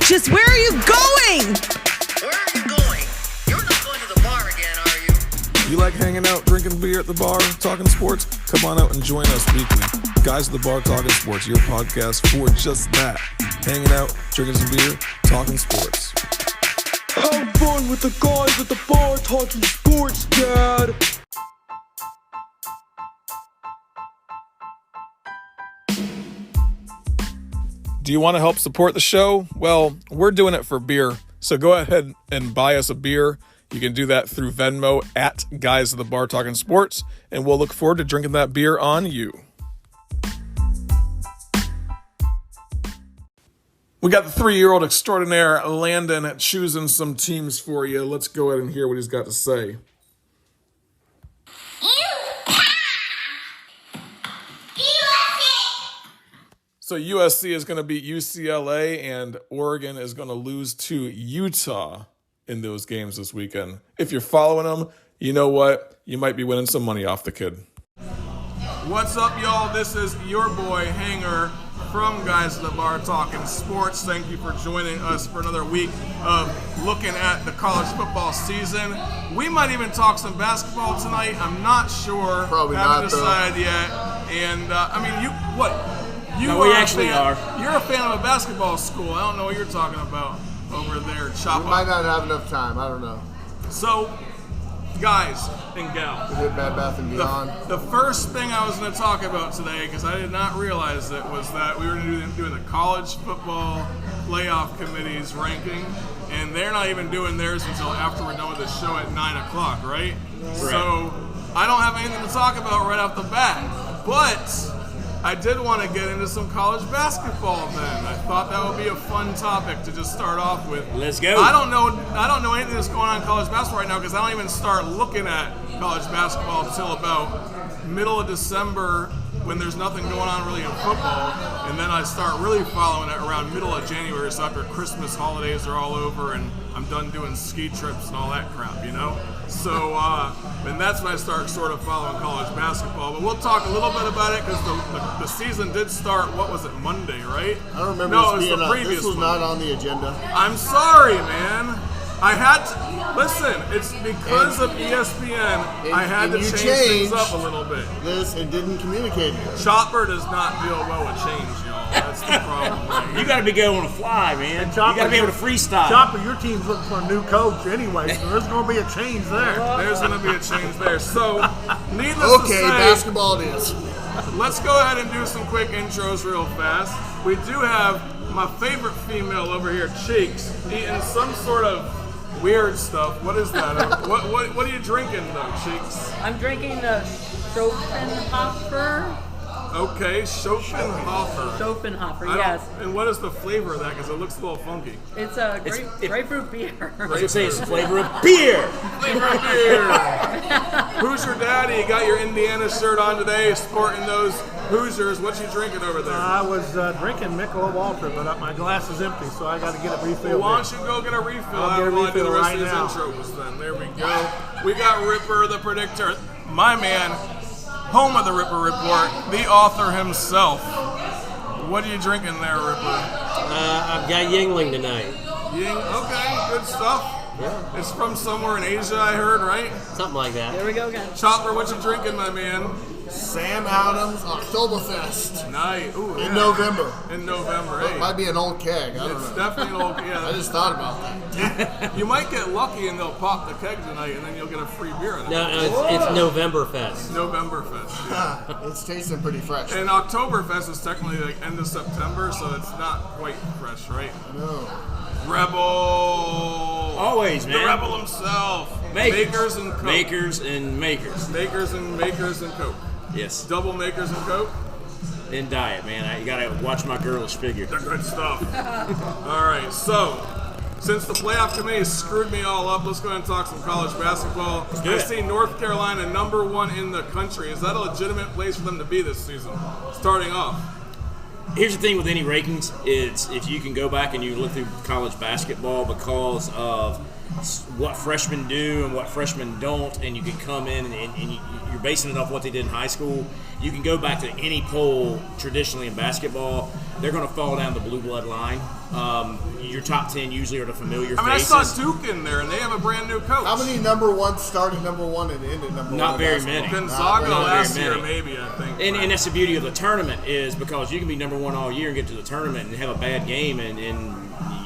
Just where are you going? Where are you going? You're not going to the bar again, are you? You like hanging out, drinking beer at the bar, talking sports? Come on out and join us weekly. Guys at the Bar Talking Sports, your podcast for just that. Hanging out, drinking some beer, talking sports. Have fun with the guys at the bar talking sports, Dad. Do you want to help support the show? Well, we're doing it for beer. So go ahead and buy us a beer. You can do that through Venmo at Guys at the Bar Talking Sports, and we'll look forward to drinking that beer on you. We got the 3-year-old extraordinaire Landon choosing some teams for you. Let's go ahead and hear what he's got to say. So USC is going to beat UCLA, and Oregon is going to lose to Utah in those games this weekend. If you're following them, you know what? You might be winning some money off the kid. What's up, y'all? This is your boy, Hanger, from Guys at the Bar Talking Sports. Thank you for joining us for another week of looking at the college football season. We might even talk some basketball tonight. I'm not sure. Probably haven't not, decided yet. And, You no, we actually are. You're a fan of a basketball school. I don't know what you're talking about over there. We might not have enough time. I don't know. So, guys and gals, We did Bad Bath and Beyond. the first thing I was going to talk about today, because I did not realize it, was that we were doing the college football playoff committee's ranking, and they're not even doing theirs until after we're done with the show at 9 o'clock, right? Correct. So, I don't have anything to talk about right off the bat, but I did want to get into some college basketball then. I thought that would be a fun topic to just start off with. Let's go. I don't know anything that's going on in college basketball right now because I don't even start looking at college basketball until about middle of December when there's nothing going on really in football. And then I start really following it around middle of January, so after Christmas holidays are all over and I'm done doing ski trips and all that crap, you know? So, and that's when I start sort of following college basketball. But we'll talk a little bit about it because the season did start, what was it, Monday, right? I don't remember No, this it was being the previous this was one. not on the agenda. I'm sorry, man. I had to, listen, it's because of ESPN, I had to change things up a little bit. This and didn't communicate it. Chopper does not deal well with change, y'all. That's the problem. Right? You got to be good on the fly, man. You got to be able to freestyle. Chopper, your team's looking for a new coach anyway, so there's going to be a change there. There's going to be a change there. So, needless to say, basketball it is. let's go ahead and do some quick intros real fast. We do have my favorite female over here, Cheeks, eating some sort of weird stuff. What is that? What are you drinking though, Cheeks? I'm drinking the Schopenhoffer. Okay, Schopenhoffer. Schopenhoffer, yes. And what is the flavor of that? Because it looks a little funky. It's a grapefruit beer. I was gonna say it's the flavor of beer. Flavor of beer. Who's your daddy? You got your Indiana shirt on today, sporting those Hoosiers. What you drinking over there? I was drinking Michelob Ultra, but my glass is empty, so I got to get it refilled. Why don't you go get a refill? I'll get a while I do the refill rest right of these now. intros then. There we go. We got Ripper the Predictor, my man, home of the Ripper Report, the author himself. What are you drinking there, Ripper? I've got Yingling tonight. Ying, okay, good stuff. Yeah. It's from somewhere in Asia, I heard, right? Something like that. There we go again. Chopper, what you drinking, my man? Sam Adams Oktoberfest Nice. Ooh, in yeah. November. In November, It hey. might be an old keg. I don't It's know. definitely an old, I yeah. just thought about that. You might get lucky and they'll pop the keg tonight, and then you'll get a free beer. No, it's Novemberfest. Novemberfest. Yeah. It's tasting pretty fresh. And Oktoberfest is technically like end of September, so it's not quite fresh, right? No. Rebel. Always, man. The Rebel himself. Makers. and Coke. Makers and makers. Makers and Coke. Yes. Double makers and Coke. And diet, man. You got to watch my girlish figure. They're good stuff. All right, so since the playoff committee screwed me all up, let's go ahead and talk some college basketball. do I it. see North Carolina #1 in the country. Is that a legitimate place for them to be this season? Starting off. Here's the thing with any rankings is if you can go back and you look through college basketball because of what freshmen do and what freshmen don't, and you can come in and you're basing it off what they did in high school. You can go back to any poll traditionally in basketball. they're going to fall down the blue blood line. Your top 10 usually are the familiar I mean, faces. I saw Duke in there, and they have a brand new coach. How many number one started number one and ended number one? Not in very basketball? many. Gonzaga Not very last year, many. maybe, I think. And that's the beauty of the tournament is because you can be number one all year and get to the tournament and have a bad game and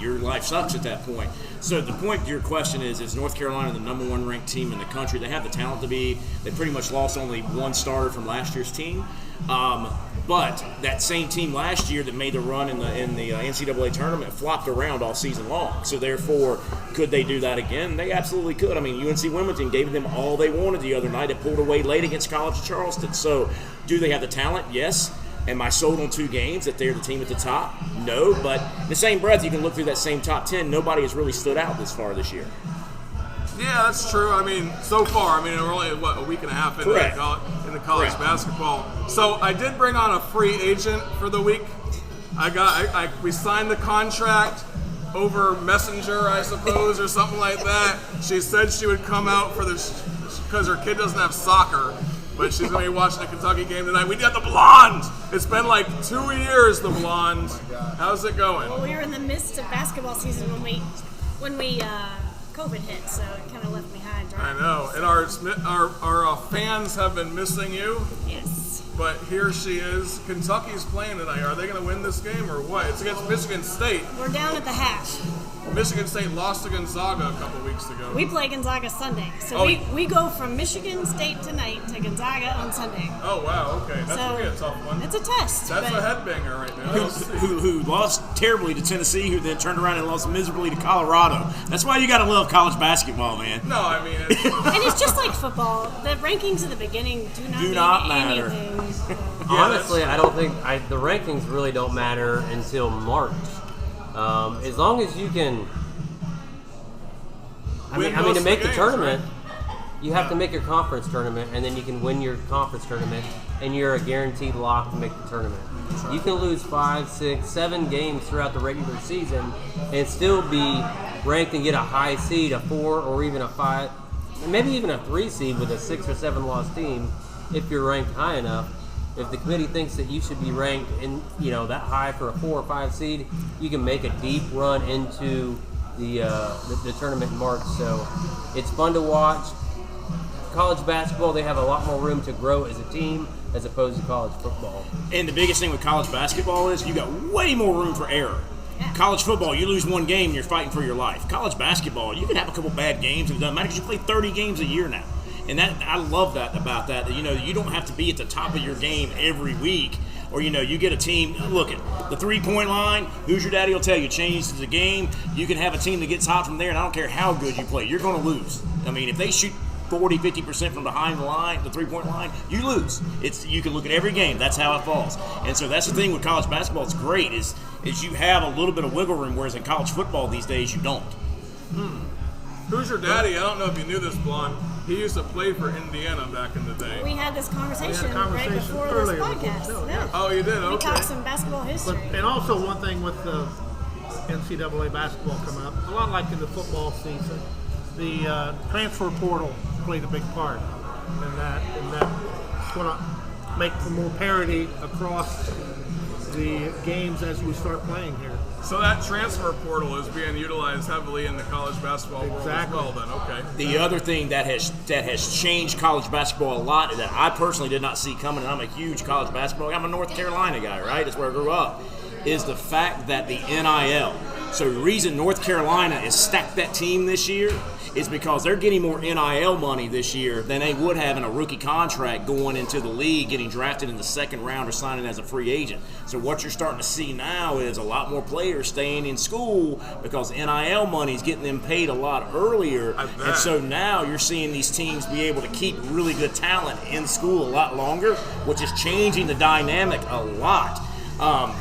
your life sucks at that point. So the point to your question is North Carolina the number one ranked team in the country? They have the talent to be. They pretty much lost only one starter from last year's team. But that same team last year that made the run in the NCAA tournament flopped around all season long. So therefore, could they do that again? They absolutely could. I mean, UNC Wilmington gave them all they wanted the other night. It pulled away late against College of Charleston. So do they have the talent? Yes. Am I sold on 2 games that they're the team at the top? No. But in the same breath, you can look through that same top 10. Nobody has really stood out this far this year. Yeah, that's true. I mean, so far, we're only, a week and a half into Correct. the college Correct. basketball. So I did bring on a free agent for the week. We signed the contract over Messenger, I suppose, or something like that. She said she would come out for this because her kid doesn't have soccer, but she's going to be watching the Kentucky game tonight. We got the blonde. It's been like 2 years, the blonde. How's it going? Well, we were in the midst of basketball season when we COVID hit, so it kind of left behind, right? I know, and our fans have been missing you. Yes. But here she is. Kentucky's playing tonight. Are they going to win this game or what? It's against Michigan State. We're down at the half. Michigan State lost to Gonzaga a couple weeks ago. We play Gonzaga Sunday, so we go from Michigan State tonight to Gonzaga on Sunday. Oh, wow, okay. That's going to be a tough one. It's a test. That's a but headbanger right now. Who lost terribly to Tennessee, who then turned around and lost miserably to Colorado. That's why you got to love college basketball, man. No, I mean, and it's just like football. The rankings in the beginning do not mean matter. anything. So. Honestly, I don't think the rankings really don't matter until March. As long as you can. I mean, to make the tournament, you have to make your conference tournament, and then you can win your conference tournament, and you're a guaranteed lock to make the tournament. You can lose 5, 6, 7 games throughout the regular season and still be ranked and get a high seed, a 4 or even a 5, maybe even a 3 seed with a 6 or 7 loss team if you're ranked high enough. If the committee thinks that you should be ranked in, that high for a 4 or 5 seed, you can make a deep run into the tournament in March. So it's fun to watch. College basketball, they have a lot more room to grow as a team as opposed to college football. And the biggest thing with college basketball is you got way more room for error. College football, you lose one game, you're fighting for your life. College basketball, you can have a couple bad games, and it doesn't matter because you play 30 games a year now. And that I love that about that. You don't have to be at the top of your game every week. Or, you get a team, look at the 3-point line, who's your daddy will tell you, changes the game. You can have a team that gets hot from there, and I don't care how good you play, you're going to lose. I mean, if they shoot 40, 50% from behind the line, the 3-point line, you lose. You can look at every game. That's how it falls. And so that's the thing with college basketball. It's great is you have a little bit of wiggle room, whereas in college football these days you don't. Who's your daddy? I don't know if you knew this, blonde. He used to play for Indiana back in the day. We had this conversation right before this podcast. Yeah. Oh, you did? Okay. We talked some basketball history. And also one thing with the NCAA basketball coming up, a lot like in the football season, the transfer portal played a big part in that. And that's going to make for more parity across the games as we start playing here. So that transfer portal is being utilized heavily in the college basketball world as well then, okay. The other thing that has changed college basketball a lot that I personally did not see coming, and I'm a huge college basketball guy, I'm a North Carolina guy, right? That's where I grew up, is the fact that the NIL. So the reason North Carolina has stacked that team this year is because they're getting more NIL money this year than they would have in a rookie contract going into the league, getting drafted in the second round or signing as a free agent. So what you're starting to see now is a lot more players staying in school because NIL money is getting them paid a lot earlier. And so now you're seeing these teams be able to keep really good talent in school a lot longer, which is changing the dynamic a lot.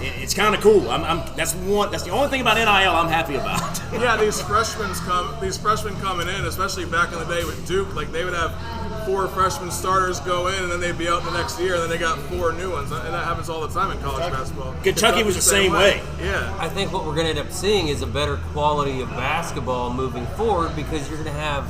It's kind of cool. That's the only thing about NIL I'm happy about. Yeah, these freshmen coming in, especially back in the day with Duke, like they would have 4 freshman starters go in and then they'd be out the next year and then they got 4 new ones, and that happens all the time in college basketball. Kentucky was the same way. Yeah. I think what we're going to end up seeing is a better quality of basketball moving forward because you're going to have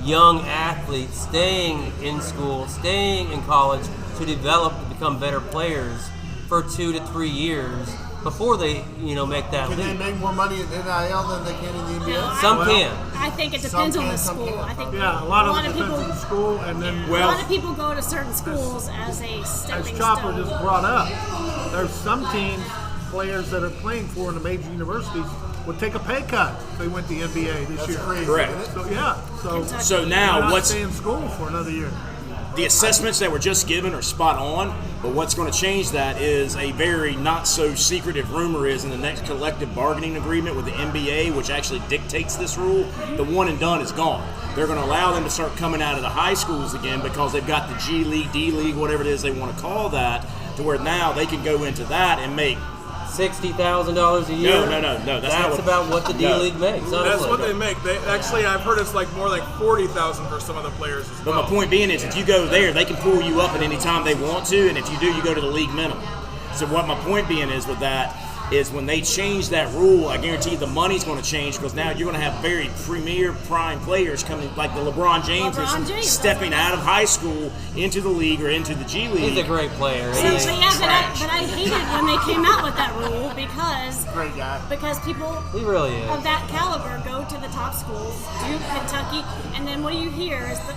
young athletes staying in school, staying in college to develop to become better players for 2 to 3 years before they, make that Can they leap. make more money in NIL than they can in the NBA? Some can. I think it depends Some on can, the some school. can't. I think Yeah, a lot of it depends people, on the school, and then a lot of people go to certain schools as a as stepping Chopper stone. just brought up, there's some teams, players that are playing for in the major universities would take a pay cut if they went to the NBA this That's year. crazy. Correct. isn't it? So yeah, So they're now not what's stay in school for another year. the assessments that were just given are spot on, but what's going to change that is a very not so secretive rumor is in the next collective bargaining agreement with the NBA, which actually dictates this rule, the one and done is gone. They're going to allow them to start coming out of the high schools again because they've got the G League, D League, whatever it is they want to call that, to where now they can go into that and make $60,000 a year. No. That's That's not what, about what the D League makes. That's honestly. what they make. They actually, I've heard it's like more like 40,000 for some of the players as But well. my point being is, if you go there, they can pull you up at any time they want to, and if you do, you go to the league minimum. So what my point being is with that is when they change that rule, I guarantee the money's going to change because now you're going to have very premier prime players coming, like the LeBron James, stepping out of high school into the league or into the G League. He's a great player. So, but I hated when they came out with that rule Great guy. because people He really is. of that caliber go to the top schools, Duke, Kentucky, and then what do you hear is that,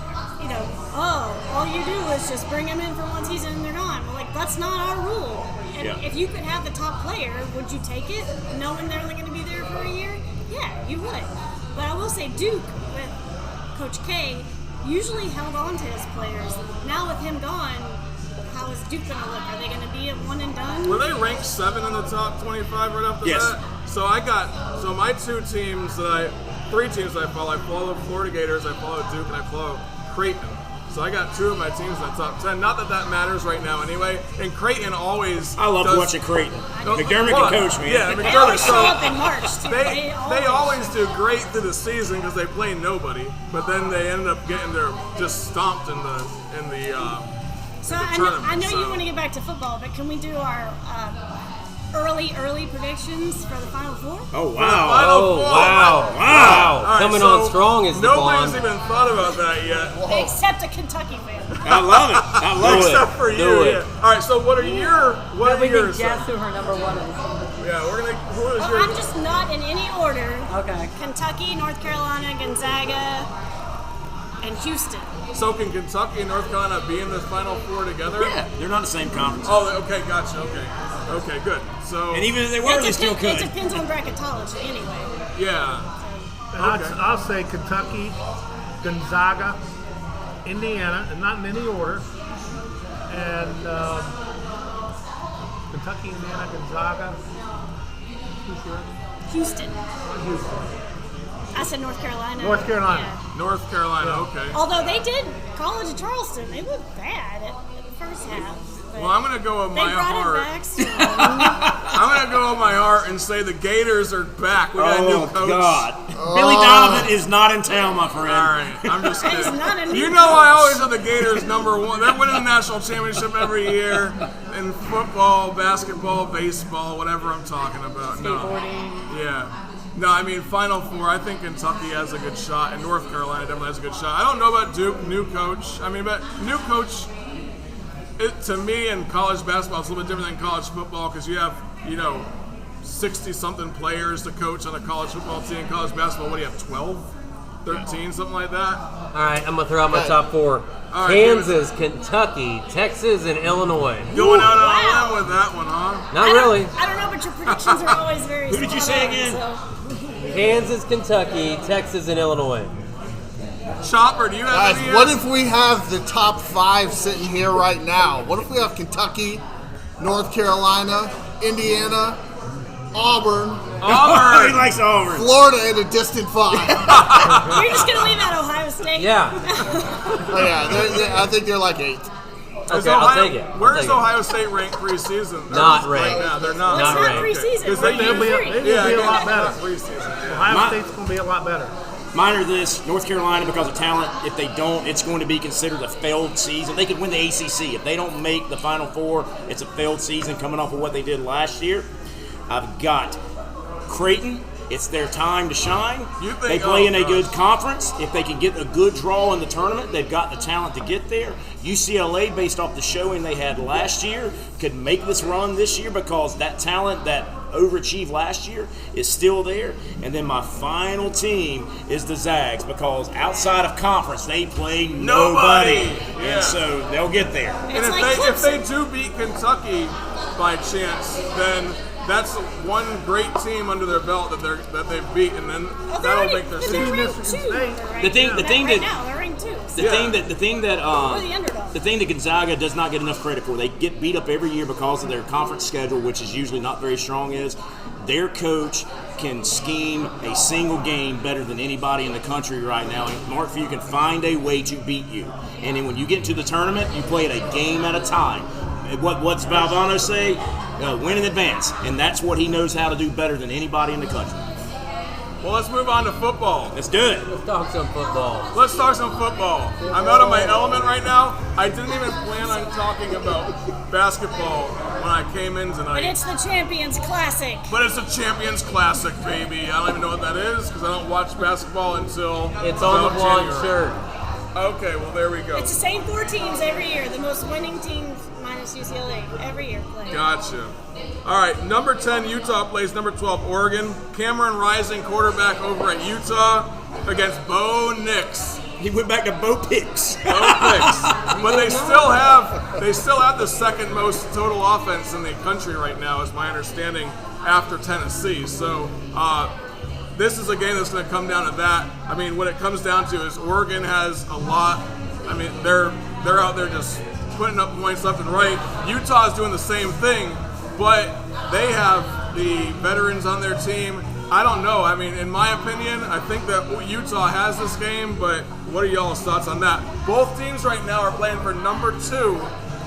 all you do is just bring them in for one season and they're gone. Well, like, that's not our rule. And if you could have the top player, would you take it, knowing they're only going to be there for a year? Yeah, you would. But I will say Duke, with Coach K, usually held on to his players. Now with him gone, how is Duke going to look? Are they going to be a one and done? Were they ranked 7 in the top 25 right off the Yes. bat? So my three teams that I follow the Florida Gators, I follow Duke, and I follow Creighton. So I got 2 of my teams in the top 10. Not that matters right now anyway. And Creighton always I love watching Creighton. McDermott can coach me. Yeah, They McDermott. always show So up in March, too. they always do great through the season because they play nobody, but then they end up getting just stomped in the So the I know tournament, you so. want to get back to football, but can we do our early predictions for the Final Four? Oh, Final wow. Four. Wow. All right, Coming so on strong is the nobody's bond. even thought about that yet. Except a Kentucky fan. I love it. I love it. Except for Do you, it. yeah. All right, so what are We yours? can guess who her number one is. Yeah, who is Well, your? I'm just not in any order. Okay. Kentucky, North Carolina, Gonzaga, and Houston. So can Kentucky and North Carolina be in this Final Four together? Yeah, they're not in the same conference. Oh, okay, gotcha. Okay, good. So And even if they were, they still It could. depends on bracketology anyway. yeah, And Okay. I'll say Kentucky, Gonzaga, Indiana, and not in any order. And Kentucky, Indiana, Gonzaga. Who's your other? Houston. Houston. I said North Carolina. North Carolina. Yeah. North Carolina. Okay. Although they did College of Charleston, they looked bad at the first half. but Well, I'm gonna go with they my brought heart. it back. So I'm gonna go with my heart and say the Gators are back. We got a new Oh, coach. God. Billy Donovan is not in town, my friend. All right, I'm just He's kidding. not a new You know, I coach. always have the Gators number 1. They're winning the national championship every year in football, basketball, baseball, whatever I'm talking about. No. Skateboarding. Yeah. No, I mean, Final Four, I think Kentucky has a good shot, and North Carolina definitely has a good shot. I don't know about Duke, new coach. But new coach, to me, in college basketball, it's a little bit different than college football because you have, 60-something players to coach on a college football team. College basketball, what do you have, 12? 13, something like that? All right, I'm going to throw out my top 4. All right, Kansas, Kentucky, Texas, and Illinois. Going out on a Wow. limb with that one, huh? Not really. I don't know, but your predictions are always very. Who did you spot say on, again? so. Kansas, Kentucky, Texas, and Illinois. Chopper, do you have Guys, any? what if we have the top 5 sitting here right now? What if we have Kentucky, North Carolina, Indiana, Auburn, He likes Auburn. Florida at a distant 5? You're just gonna leave out Ohio State? Yeah. Oh, yeah, I think they're like 8. Is Okay, I'll take it. Where I'll is take it. Ohio State ranked preseason? Not Right ranked. now, they're not. It's Not not ranked. preseason. Because Right? They'll be a lot better. Preseason. Ohio My- State's going to be a lot better. Minor this, North Carolina, because of talent, if they don't, it's going to be considered a failed season. They could win the ACC. If they don't make the Final Four, it's a failed season coming off of what they did last year. I've got Creighton, It's their time to shine. They think- play in a gosh. good conference. If they can get a good draw in the tournament, they've got the talent to get there. UCLA, based off the showing they had last year, could make this run this year because that talent that overachieved last year is still there. And then my final team is the Zags because outside of conference, they play nobody. Yeah. And so they'll get there. And It's like if they Clemson. do beat Kentucky by chance, then that's one great team under their belt that they've beaten, and then that'll make their They're season. ranked Michigan two. State. They're The thing- ranked the two. thing Right that- now, they're ranked two. The thing that We're the underdog. the thing that Gonzaga does not get enough credit for, they get beat up every year because of their conference schedule, which is usually not very strong, is their coach can scheme a single game better than anybody in the country right now. And Mark Few can find a way to beat you. And then when you get into the tournament, you play it a game at a time. What's Valvano say? Win in advance. And that's what he knows how to do better than anybody in the country. Well, let's move on to football. Let's do it. Let's talk some football. Let's talk some football. I'm out of my element right now. I didn't even plan on talking about basketball when I came in But tonight. it's the Champions Classic. But it's a Champions Classic, baby. I don't even know what that is because I don't watch basketball until It's on the about blonde January. shirt. Okay, well, there we go. It's the same four teams every year. The most winning teams minus UCLA every year play. Gotcha. All right, number 10, Utah plays number 12, Oregon. Cameron Rising, quarterback over at Utah against Bo Nix. He went back to Bo Picks. Bo Picks. But they still have the second most total offense in the country right now, is my understanding, after Tennessee. So this is a game that's going to come down to that. I mean, what it comes down to is Oregon has a lot. I mean, they're out there just putting up points left and right. Utah's doing the same thing, but they have the veterans on their team. I don't know. I mean, in my opinion, I think that Utah has this game, but what are y'all's thoughts on that? Both teams right now are playing for number 2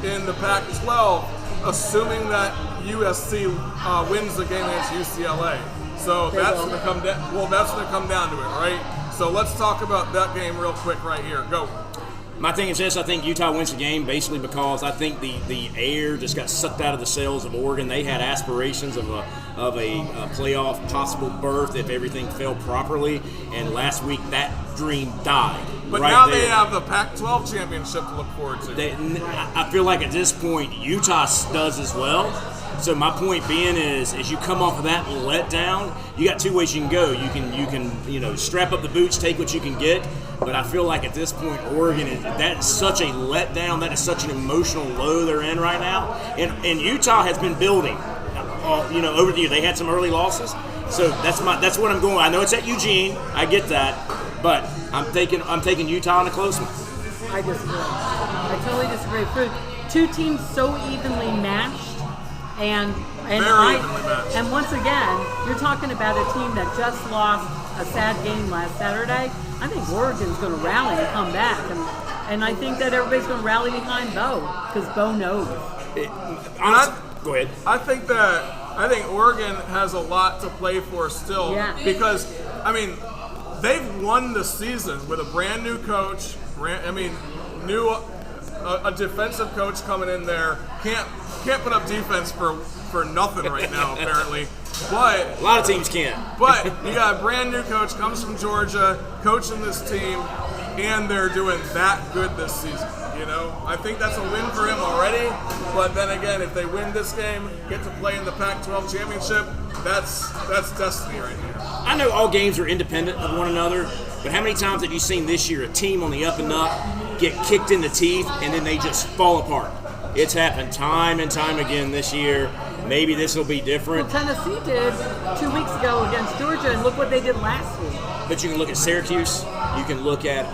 in the Pac-12, assuming that USC wins the game against UCLA. So that's going to come down. Well, that's going to come down to it, right? So let's talk about that game real quick right here. Go. My thing is this: I think Utah wins the game basically because I think the air just got sucked out of the sails of Oregon. They had aspirations of a playoff possible berth if everything fell properly, and last week that dream died. But right now there. they have the Pac-12 championship to look forward to. I feel like at this point Utah does as well. So my point being is you come off of that letdown, you got two ways you can go. You can strap up the boots, take what you can get. But I feel like at this point, Oregon that's such a letdown. That is such an emotional low they're in right now. And Utah has been building, over the years. They had some early losses, so that's what I'm going. I know it's at Eugene. I get that, but I'm taking Utah in a close one. I disagree. I totally disagree. For two teams so evenly matched, and once again, you're talking about a team that just lost a sad game last Saturday. I think Oregon's going to rally and come back, and I think that everybody's going to rally behind Bo because Bo knows. Go ahead. I think Oregon has a lot to play for still. Yeah. Because they've won the season with a brand new coach. A defensive coach coming in there can't put up defense for nothing right now apparently. But a lot of teams can't. But you got a brand new coach, comes from Georgia, coaching this team, and they're doing that good this season. I think that's a win for him already. But then again, if they win this game, get to play in the Pac-12 championship, that's destiny right here. I know all games are independent of one another, but how many times have you seen this year a team on the up and up get kicked in the teeth and then they just fall apart? It's happened time and time again this year. Maybe this will be different. Well, Tennessee did 2 weeks ago against Georgia, and look what they did last week. But you can look at Syracuse. You can look at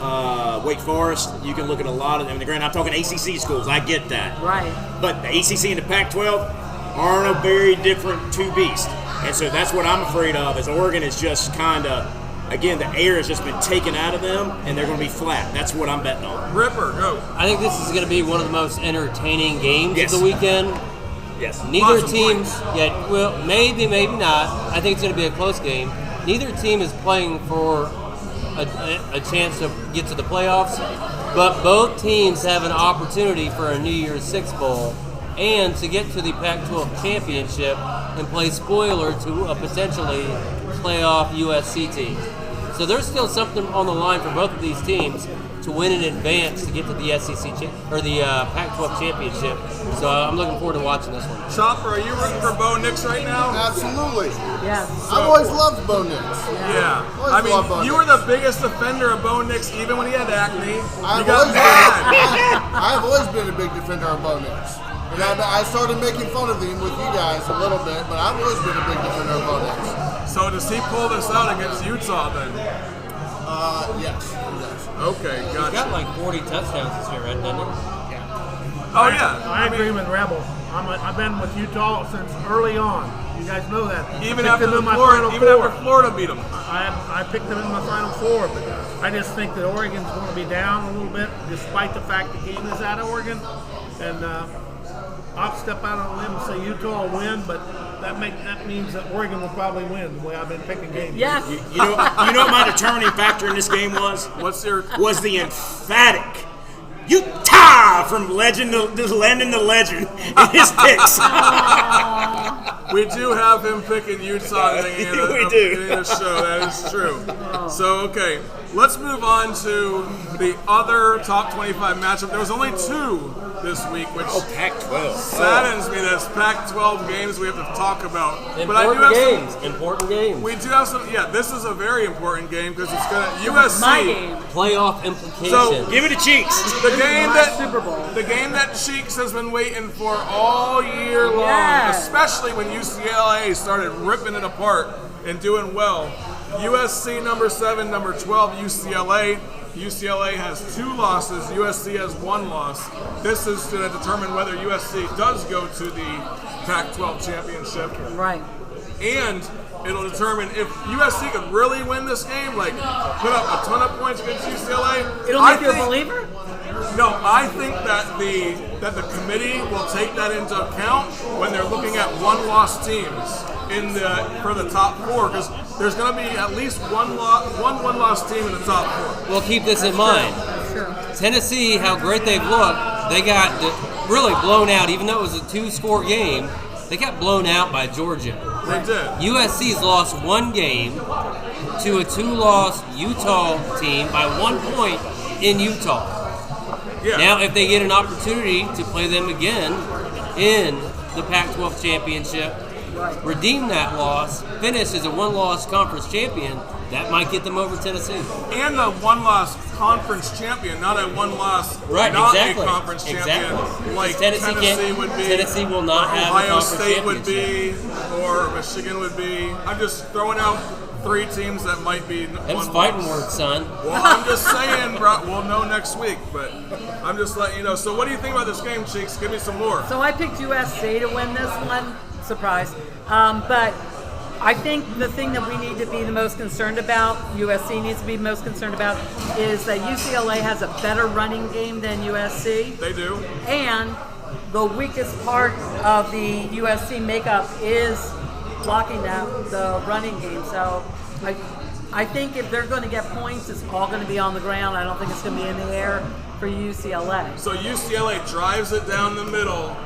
Wake Forest. You can look at a lot of them. Granted, I'm talking ACC schools. I get that. Right. But the ACC and the Pac-12 are a very different two beasts. And so that's what I'm afraid of is Oregon is just kind of, again, the air has just been taken out of them, and they're going to be flat. That's what I'm betting on. Ripper, go. I think this is going to be one of the most entertaining games Yes. of the weekend. Yes. Neither Lots of team, points. maybe not. I think it's going to be a close game. Neither team is playing for a chance to get to the playoffs, but both teams have an opportunity for a New Year's Six Bowl and to get to the Pac-12 championship and play spoiler to a potentially playoff USC team. So there's still something on the line for both of these teams to win in advance to get to the SEC or the Pac-12 championship. So I'm looking forward to watching this one. Chopper, are you rooting for Bo Nix right now? Absolutely. Yes. I've always loved Bo Nix. Yeah. Always I mean, loved Bo you Nix. were the biggest defender of Bo Nix even when he had acne. I've You got always, mad. I've always been a big defender of Bo Nix. And I started making fun of him with you guys a little bit, but I've always been a big defender of Bo Nix. So does he pull this out against Utah then? Yes. Okay, He's gotcha. got like 40 touchdowns this year, right, doesn't he? Oh yeah. I agree with Rebel. I've been with Utah since early on. You guys know that. Even Picked after them in my Florida, Final even Four. after Florida beat him. I picked them in my Final Four, but I just think that Oregon's going to be down a little bit, despite the fact the game is out of Oregon. And I'll step out on a limb and say Utah will win, but that means that Oregon will probably win the way I've been picking games. Yes. You know what my determining factor in this game was? Was the emphatic Utah from legend to Landon the legend in his picks. We do have him picking Utah in the show. That is true. So, okay, let's move on to the other top 25 matchup. There was only 2 this week, which Pac-12 saddens me. That's Pac-12 games we have to talk about. Important games. We do have some. Yeah, this is a very important game because it's going to USC. My game. Playoff implications. So give it to Cheeks. The game that Super Bowl. The game that Cheeks has been waiting for all year long, Yes. especially when UCLA started ripping it apart and doing well. USC number 7, number 12 UCLA. UCLA has 2 losses. USC has 1 loss. This is to determine whether USC does go to the Pac-12 championship. Right. And it'll determine if USC could really win this game, like put up a ton of points against UCLA. It'll make you a believer? No, I think that the committee will take that into account when they're looking at one-loss teams for the top 4, because there's going to be at least one one-loss team in the top 4. Well, keep this in mind. Tennessee, how great they've looked, they got really blown out, even though it was a 2-score game. They got blown out by Georgia. They did. USC's lost 1 game to a 2-loss Utah team by 1 point in Utah. Yeah. Now, if they get an opportunity to play them again in the Pac-12 championship, redeem that loss, finish as a 1-loss conference champion, that might get them over Tennessee. And the 1-loss conference champion, not a 1-loss conference champion like Tennessee would be. Tennessee will not have Ohio a conference State would be, championship. or Michigan would be. I'm just throwing out 3 teams that might be Them's fighting words, son. Well, I'm just saying, bro. We'll know next week, but I'm just letting you know. So, what do you think about this game, Cheeks? Give me some more. So I picked USC to win this one. Surprise. But I think the thing that we need to be the most concerned about, USC needs to be most concerned about, is that UCLA has a better running game than USC. They do. And the weakest part of the USC makeup is blocking the running game. So I think if they're going to get points, it's all going to be on the ground. I don't think it's going to be in the air for UCLA. So UCLA drives it down the middle,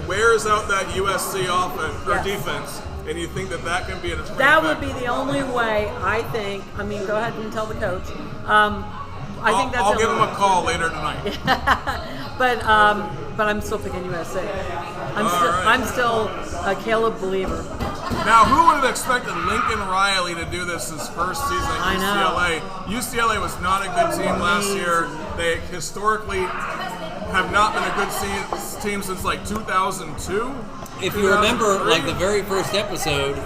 wears out that USC offense or defense, and you think that can be a determining That would factor? be the only way, I think. I mean, go ahead and tell the coach. I think that's I'll the give only him a call later tonight. But I'm still picking USC. All right. I'm still a Caleb believer. Now, who would have expected Lincoln Riley to do this his first season at UCLA? UCLA was not a good team last year. They historically have not been a good team since like 2002. If you remember, like the very first episode,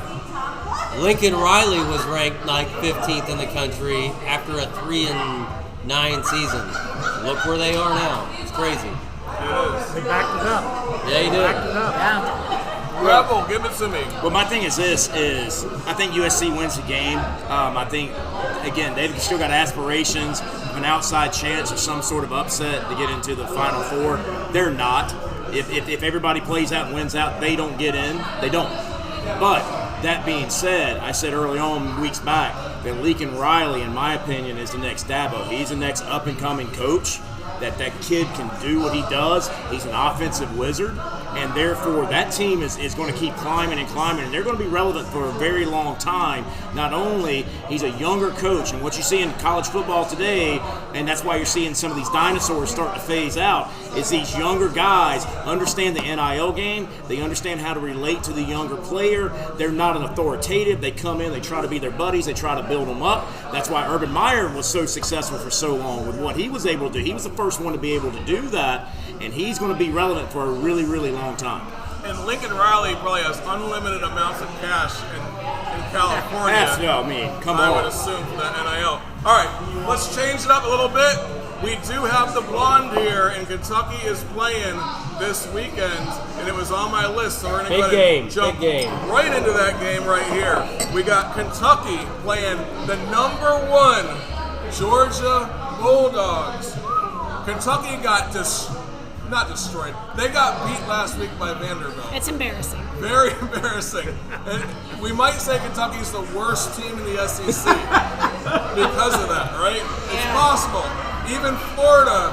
Lincoln Riley was ranked like 15th in the country after a 3-9 season. Look where they are now. It's crazy. It is. They backed it up. Yeah, you did. Backed it up. Yeah. Rebel, give it to me. Well, my thing is this: I think USC wins the game. I think again they've still got aspirations of an outside chance of some sort of upset to get into the Final Four. They're not. If everybody plays out and wins out, they don't get in. They don't. But that being said, I said early on weeks back that Lincoln Riley, in my opinion, is the next Dabo. He's the next up and coming coach. That kid can do what he does. He's an offensive wizard. and therefore that team is going to keep climbing and climbing, and they're going to be relevant for a very long time. Not only he's a younger coach, and what you see in college football today, and that's why you're seeing some of these dinosaurs start to phase out, is these younger guys understand the NIL game. They understand how to relate to the younger player. They're not an authoritative. They come in, they try to be their buddies, they try to build them up. That's why Urban Meyer was so successful for so long with what he was able to do. He was the first one to be able to do that, and he's going to be relevant for a really, really long time. And Lincoln Riley probably has unlimited amounts of cash in California. Come I on. would assume for the NIL. All right, let's change it up a little bit. We do have the blonde here, and Kentucky is playing this weekend, and it was on my list, so we're going to go ahead and jump right into that game right here. We got Kentucky playing the #1 Georgia Bulldogs. Kentucky got not destroyed. They got beat last week by Vanderbilt. It's embarrassing. Very embarrassing. And we might say Kentucky's the worst team in the SEC because of that, right? It's possible. Even Florida.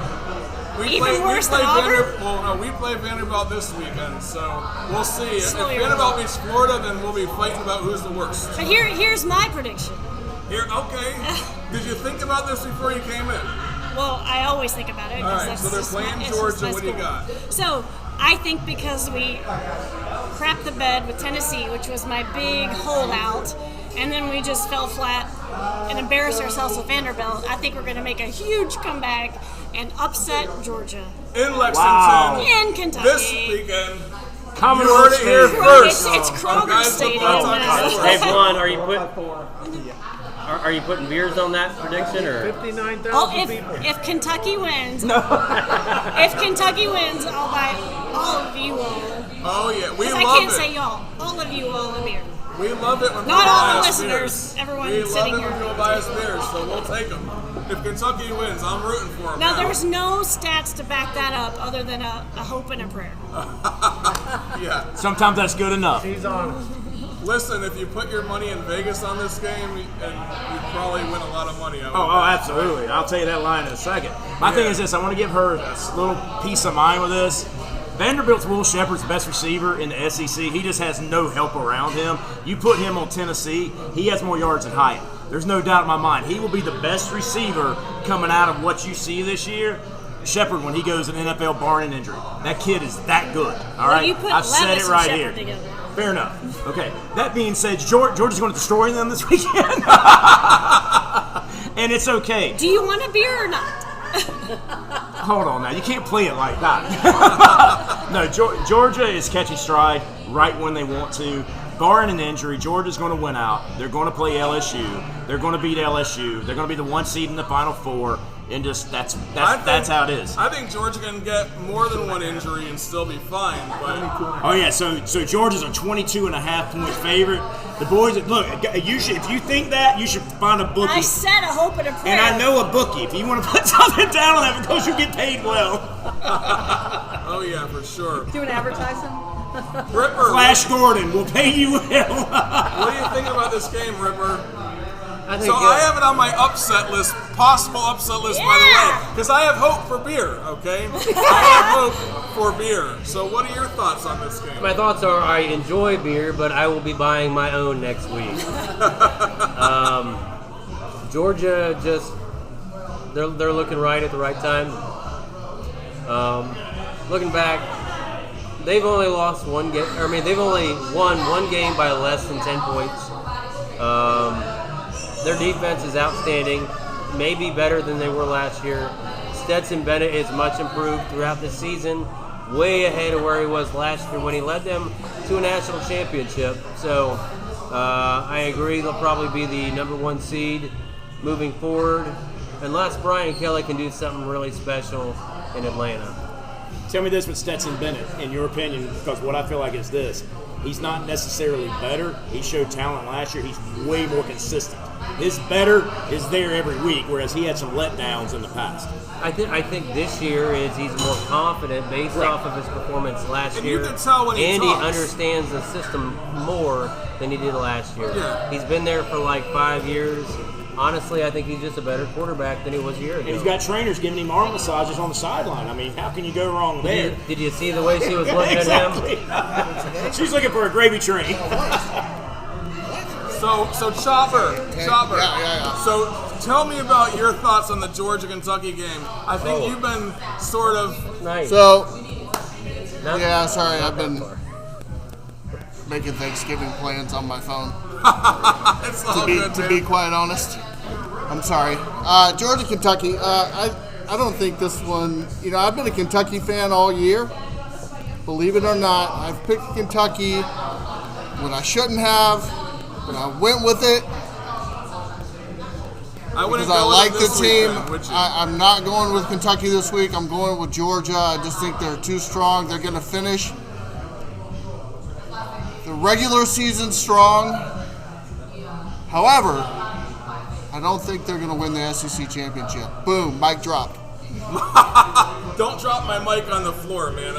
We play Vanderbilt. Well, no, we play Vanderbilt this weekend, so we'll see. If Vanderbilt beats Florida, then we'll be fighting about who's the worst. But here's my prediction. Okay. Did you think about this before you came in? Well, I always think about it. All right, so they're playing Georgia. What do you got? So I think because we crapped the bed with Tennessee, which was my big holdout, and then we just fell flat and embarrassed ourselves with Vanderbilt, I think we're going to make a huge comeback and upset Georgia. In Lexington. In Kentucky. This weekend. Coming you heard it here first. It's Kroger Stadium. Hey, Blonde, are you putting beers on that prediction, or 59,000 people? If Kentucky wins, if Kentucky wins, I'll buy all of you all. Oh yeah, we love it. I can't say y'all. All of you all a beer. We love it when not people all buy the us listeners. beers. Everyone we sitting love it here. when people buy us beers, so we'll take them. If Kentucky wins, I'm rooting for them. Now there's no stats to back that up other than a hope and a prayer. Yeah. Sometimes that's good enough. He's honest. Listen, if you put your money in Vegas on this game, and you probably win a lot of money. Absolutely. I'll tell you that line in a second. My thing is this: I want to give her a little peace of mind with this. Vanderbilt's Will Shepherd's the best receiver in the SEC. He just has no help around him. You put him on Tennessee, he has more yards than Hyatt. There's no doubt in my mind. He will be the best receiver coming out of what you see this year. Shepherd, when he goes in NFL, barring an injury, that kid is that good. All right, you put I've said Levis it right and here. Shepherd together. Fair enough. Okay. That being said, Georgia's going to destroy them this weekend, and it's okay. Do you want a beer or not? Hold on now. You can't play it like that. No, Georgia is catching stride right when they want to. Barring an injury, Georgia's going to win out. They're going to play LSU. They're going to beat LSU. They're going to be the 1 seed in the Final Four. And just that's how it is. I think Georgia can get more than one injury and still be fine. But so Georgia's a 22.5-point favorite. The boys, look, you should, if you think that, you should find a bookie. I said a hope and a prayer. And I know a bookie. If you want to put something down on that, because you get paid well. Oh yeah, for sure. Do an advertising. Ripper, Flash Gordon will pay you well. What do you think about this game, Ripper? I have it on my upset list, possible upset list, by the way, because I have hope for beer, okay? I have hope for beer. So what are your thoughts on this game? My thoughts are I enjoy beer, but I will be buying my own next week. Georgia they're looking right at the right time. Looking back, they've only lost one game. They've only won one game by less than 10 points. Their defense is outstanding, maybe better than they were last year. Stetson Bennett is much improved throughout the season, way ahead of where he was last year when he led them to a national championship. So I agree they'll probably be the #1 seed moving forward, unless Brian Kelly can do something really special in Atlanta. Tell me this with Stetson Bennett, in your opinion, because what I feel like is this. He's not necessarily better. He showed talent last year. He's way more consistent. His better is there every week, whereas he had some letdowns in the past. I think this year he's more confident based off of his performance last And year. you can tell when he talks. He understands the system more than he did last year. Yeah. He's been there for like 5 years. honestly, I think he's just a better quarterback than he was a year ago. And he's got trainers giving him arm massages on the sideline. I mean, how can you go wrong there? Did you see the way she was looking Exactly. at him? She's looking for a gravy train. So Chopper. Yeah. So tell me about your thoughts on the Georgia-Kentucky game. I think you've been sort of... Nice. So, Not- yeah, sorry, I've been making Thanksgiving plans on my phone. It's all good, To be quite honest, I'm sorry. Georgia, Kentucky. I don't think this one. I've been a Kentucky fan all year. Believe it or not, I've picked Kentucky when I shouldn't have, but I went with it because I like the team. I'm not going with Kentucky this week. I'm going with Georgia. I just think they're too strong. They're going to finish the regular season strong. However, I don't think they're going to win the SEC championship. Boom, mic drop. Don't drop my mic on the floor, man.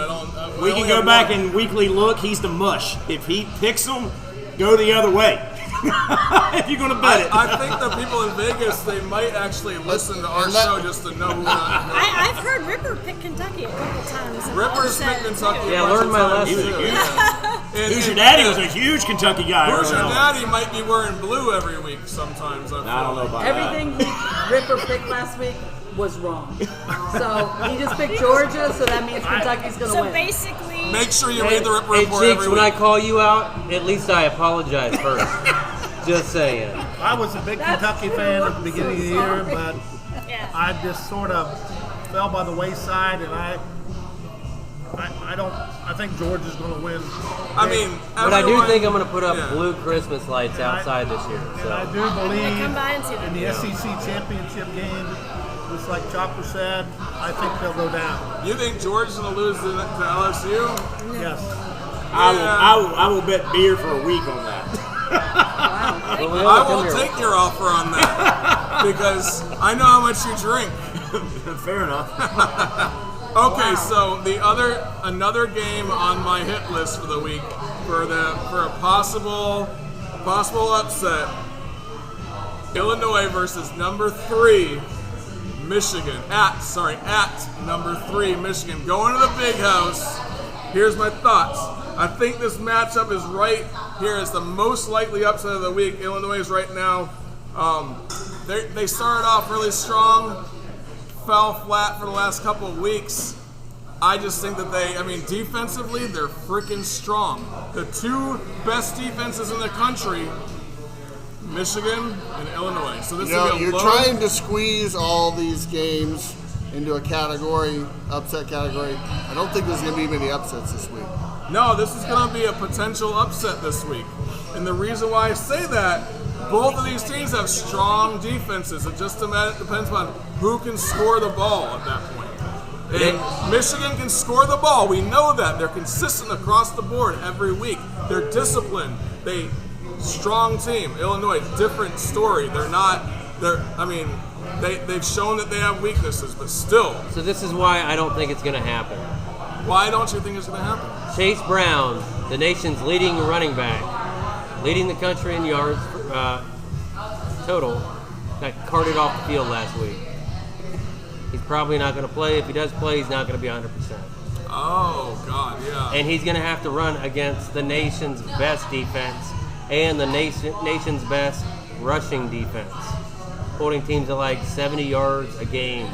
We can go back and weekly look. He's the mush. If he picks them, go the other way. If you're going to bet it. I think the people in Vegas, they might actually listen to our show just to know who I've heard Ripper pick Kentucky a couple times. Ripper's picked Kentucky. Yeah, learn my lesson. Who's your daddy was a huge Kentucky guy. Who's your daddy might be wearing blue every week sometimes. I don't know about Everything Ripper picked last week was wrong. So he just picked Georgia, so that means Kentucky's going to win. So basically, make sure you read the Ripper Hey, report Cheeks, every when week. I call you out, at least I apologize first. Just saying. I was a big Kentucky fan at the beginning of the year, but yeah. I just sort of fell by the wayside, and I think Georgia's going to win. I mean, But I do think I'm going to put up yeah. blue Christmas lights outside this year. And I So. do believe come by and see them. in the SEC championship game, just like Chopper said, I think they'll go down. You think Georgia's going to lose to LSU? Yes. I will bet beer for a week on that. Well, we I only come won't here- take your offer on that because I know how much you drink. Fair enough. Okay, so another game on my hit list for the week for a possible upset. Illinois versus number 3 Michigan. At number 3 Michigan. Going to the big house. Here's my thoughts. I think this matchup is right here as the most likely upset of the week. Illinois is right now. They started off really strong, fell flat for the last couple of weeks. I just think that defensively, they're freaking strong. The 2 best defenses in the country, Michigan and Illinois. So this will be You're trying to squeeze all these games into a upset category. I don't think there's going to be many upsets this week. No, this is going to be a potential upset this week. And the reason why I say that, both of these teams have strong defenses. It just depends on who can score the ball at that point. And Michigan can score the ball. We know that. They're consistent across the board every week. They're disciplined. Strong team. Illinois, different story. They've shown that they have weaknesses, but still. So this is why I don't think it's going to happen. Why don't you think it's going to happen? Chase Brown, the nation's leading running back, leading the country in yards total, got carted off the field last week. He's probably not going to play. If he does play, he's not going to be 100%. Oh, God, yeah. And he's going to have to run against the nation's best defense and the nation's best rushing defense, holding teams to like 70 yards a game.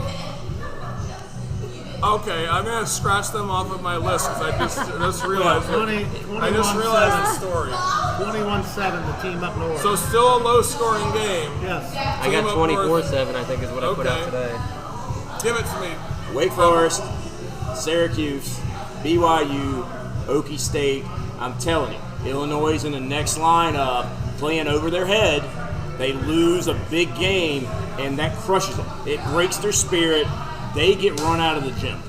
Okay, I'm going to scratch them off of my list because I just realized I just 21-7. realized the story. 21-7, the team up north. So still a low-scoring game. Yes. I got 24-7, I think is what I put out today. Give it to me. Wake Forest, Syracuse, BYU, Okie State. I'm telling you, Illinois is in the next lineup playing over their head. They lose a big game, and that crushes them. It breaks their spirit. They get run out of the gym.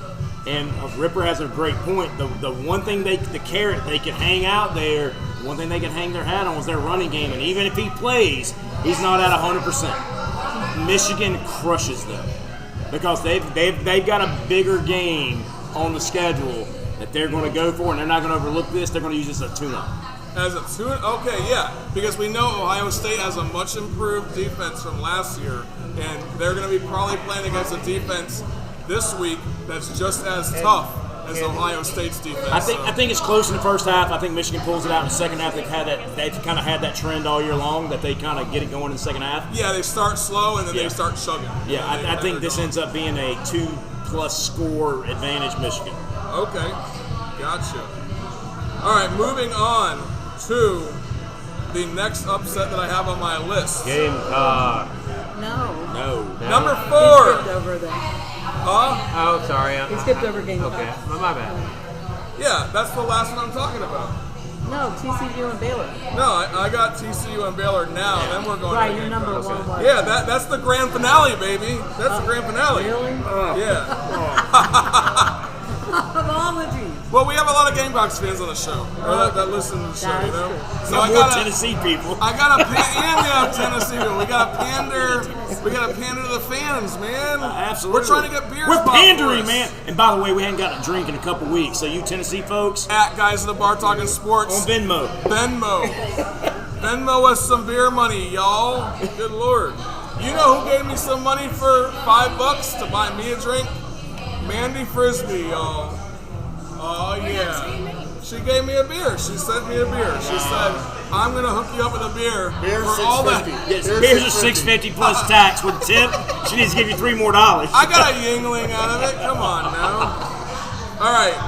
And Ripper has a great point. The one thing the carrot they can hang out there, the one thing they can hang their hat on is their running game. And even if he plays, he's not at 100%. Michigan crushes them because they've got a bigger game on the schedule that they're going to go for, and they're not going to overlook this. They're going to use this as a tune-up. As a 2, okay, yeah, because we know Ohio State has a much improved defense from last year, and they're going to be probably playing against a defense this week that's just as tough as Ohio State's defense. I think it's close in the first half. I think Michigan pulls it out in the second half. They've kind of had that trend all year long that they kind of get it going in the second half. Yeah, they start slow and then they start chugging. Yeah, I think this ends up being a 2+ score advantage Michigan. Okay, gotcha. All right, moving on to the next upset that I have on my list. Gamecock. No. Number He 4. skipped over them. Huh? Oh, sorry. He skipped over Gamecock. Okay, my bad. Yeah, that's the last one I'm talking about. No, TCU and Baylor. No, I got TCU and Baylor now, then we're going Right, to your Gamecock. number one was. Yeah, that's the grand finale, baby. That's the grand finale. Really? Yeah. Apologies. Well, we have a lot of Gamecocks fans on the show, or that listen to the show, That's you know? true. So More Tennessee people. I gotta and we have Tennessee people. We gotta pander to the fans, man. Absolutely. We're trying to get beers. We're bought pandering, for us. man. And by the way, we hadn't got a drink in a couple weeks. So you Tennessee folks, At Guys at the Bar Talking Sports. on Venmo. Venmo us some beer money, y'all. Good Lord. You know who gave me some money for $5 to buy me a drink? Mandy Frisbee, y'all. Oh, yeah. She gave me a beer. She sent me a beer. She said, I'm going to hook you up with a beer. Beer's for all that. $6.50. Yes, beers are $6.50 plus tax with tip. She needs to give you $3 more. I got a Yingling out of it. Come on now. All right.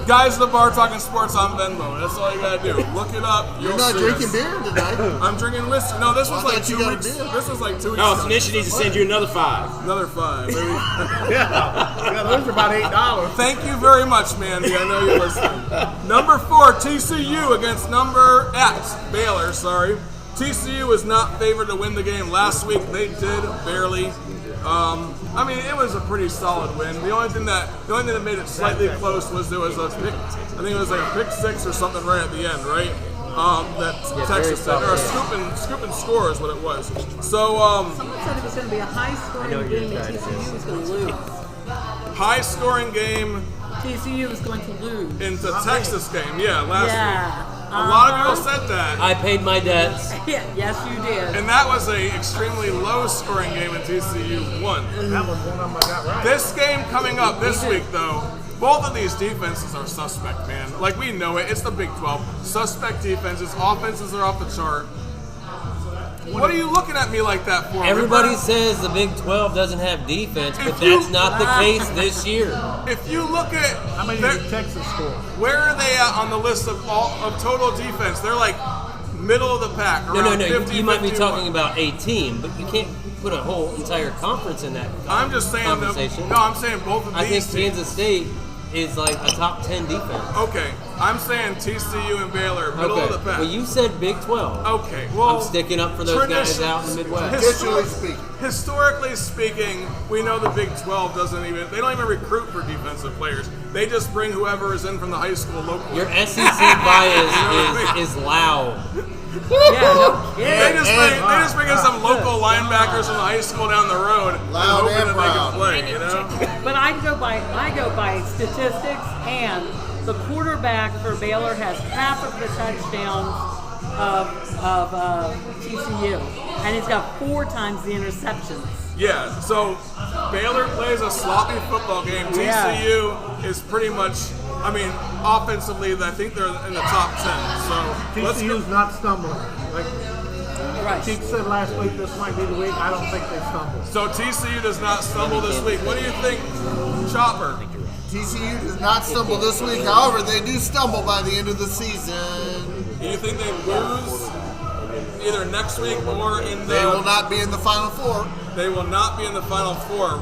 Guys at the Bar Talking Sports on Venmo. That's all you got to do. Look it up. You're not drinking beer tonight? I'm drinking whiskey. No, this was like 2 got a weeks. beer. This was like 2 weeks No, ago. Tanisha needs to send you another 5. Another 5. Maybe. Yeah, those are about $8. Thank you very much, Mandy. I know you're listening. Number 4, TCU against Baylor. Sorry. TCU was not favored to win the game last week. They did barely. I mean, it was a pretty solid win. The only thing that made it slightly close was there was a pick. I think it was like a pick 6 or something right at the end, right? Texas did, or a scooping score is what it was. So Someone said it was going to be a high-scoring game and TCU was going to lose. high scoring game TCU was going to lose. in the Texas game, last week. Yeah. A lot of people said that. I paid my debts. Yeah, yes, you did. And that was a extremely low-scoring game, and TCU won. That was one of them I got right. This game coming up this week, though, both of these defenses are suspect, man. Like, we know it. It's the Big 12. Suspect defenses. Offenses are off the chart. What are you looking at me like that for? Everybody Ripper? says the Big 12 doesn't have defense, but If you- that's not the case this year. If you look at How many their- did Texas score? where are they at on the list of total defense? They're like middle of the pack. No. around You 50, might be 51. talking about a team, but you can't put a whole entire conference in that I'm just saying. conversation. I'm saying both of I these think teams. Kansas State is like a top 10 defense. Okay, I'm saying TCU and Baylor, middle of the pack. Well, you said Big 12. Okay, well, I'm sticking up for those guys out in the Midwest. Historically speaking, we know the Big 12 they don't even recruit for defensive players. They just bring whoever is in from the high school locally. Your SEC bias is loud. Yeah, no kidding. They just bring in some local linebackers from the high school down the road and hoping that they can play, you know? But I go by statistics, and the quarterback for Baylor has half of the touchdowns of TCU, and he's got 4 times the interceptions. Yeah, so Baylor plays a sloppy football game. TCU is pretty much, offensively, I think they're in the top 10. So let's TCU's not stumbling. Like Right. Cheek said last week, this might be the week. I don't think they stumble. So TCU does not stumble this week. What do you think, Chopper? TCU does not stumble this week. However, they do stumble by the end of the season. Do you think they lose either next week or in the... They will not be in the Final Four. They will not be in the Final Four.